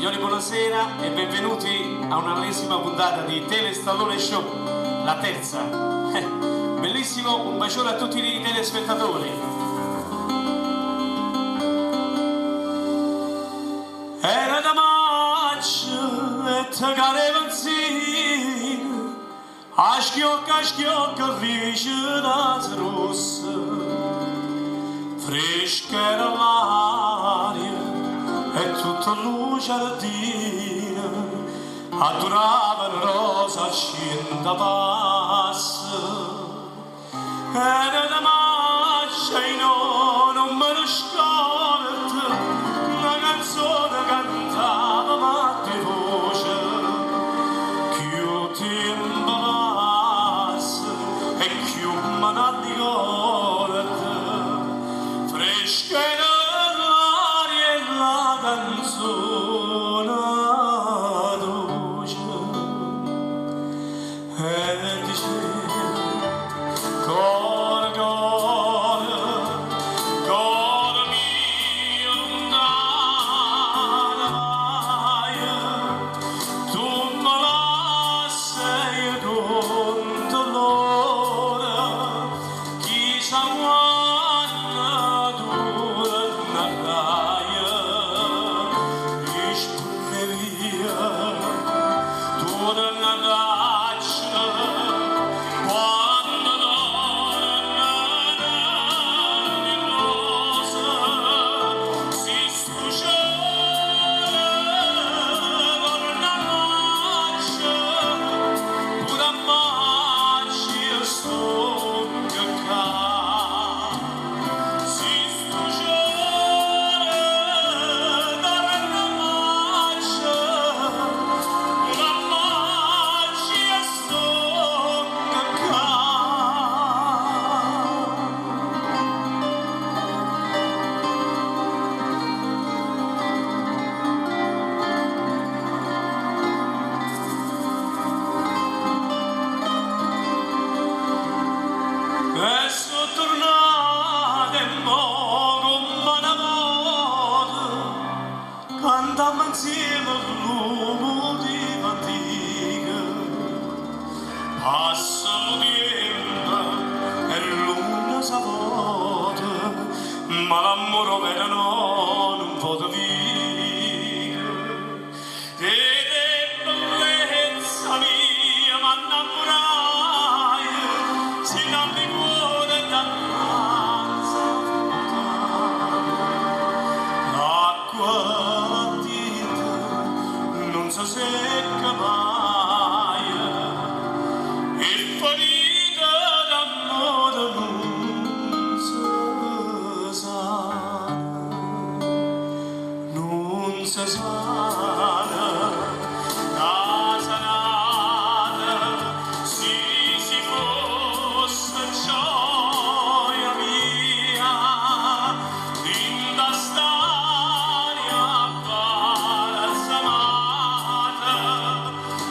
Signori, buonasera e benvenuti a un'ennesima puntata di Telestallone Show, la terza. Bellissimo, un bacione a tutti i telespettatori. Era da maggio e te cadeva insieme, a schiocca riesce da rossa, fresca era l'aria e tutta luce giardina, adoravano rosa accenda passa. Era da maggio e no, non me lo scordo, una canzone cantava ma di voce, più tempo passa e più me ne ricordo, fresca era l'aria e la canzone dolce, e diceva Cora, cora mia lontana vai, tu me la sei con dolore, chissà quando tornerai, risponderia, tornerai. E sono tornata e mo' come una volta cantammo insieme l'uomo di fatica. Passa il tempo e l'una si vuota, ma l'amore vero non può vivere. Ed è bellezza mia, ma innamorai, si cambia il cuore dall'anza l'acqua tinta non si secca mai e ferita d'amore non si sana, casa nata, si fosse gioia mia, in da storia balsamata,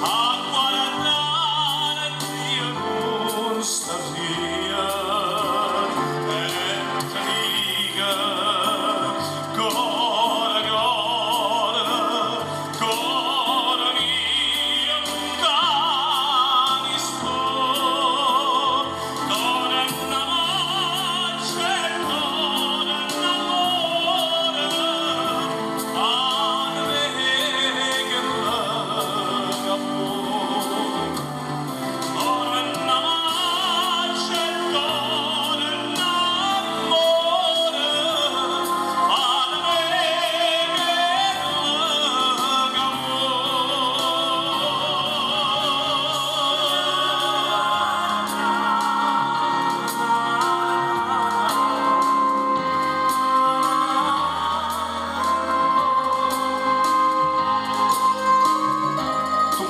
a guardare Dio non sta via, e te dica, cora mia lontani sto, dona una voce, dona un amore, a me che paga fuori, dona una voce, dona un amore, a me che paga tu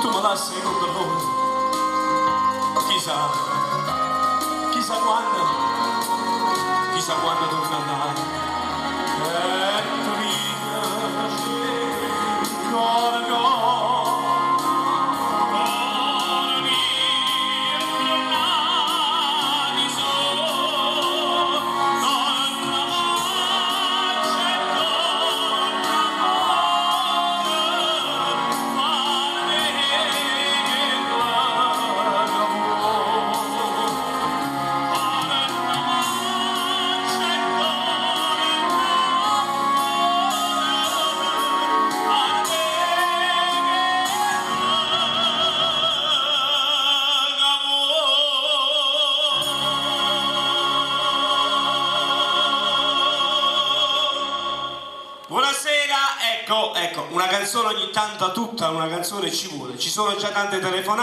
me lasci con dolore, chissà quando tornerai, e tu dica, cora, mia lontani sono, Ecco, una canzone ogni tanto, tutta una canzone ci vuole. Ci sono già tante telefonate.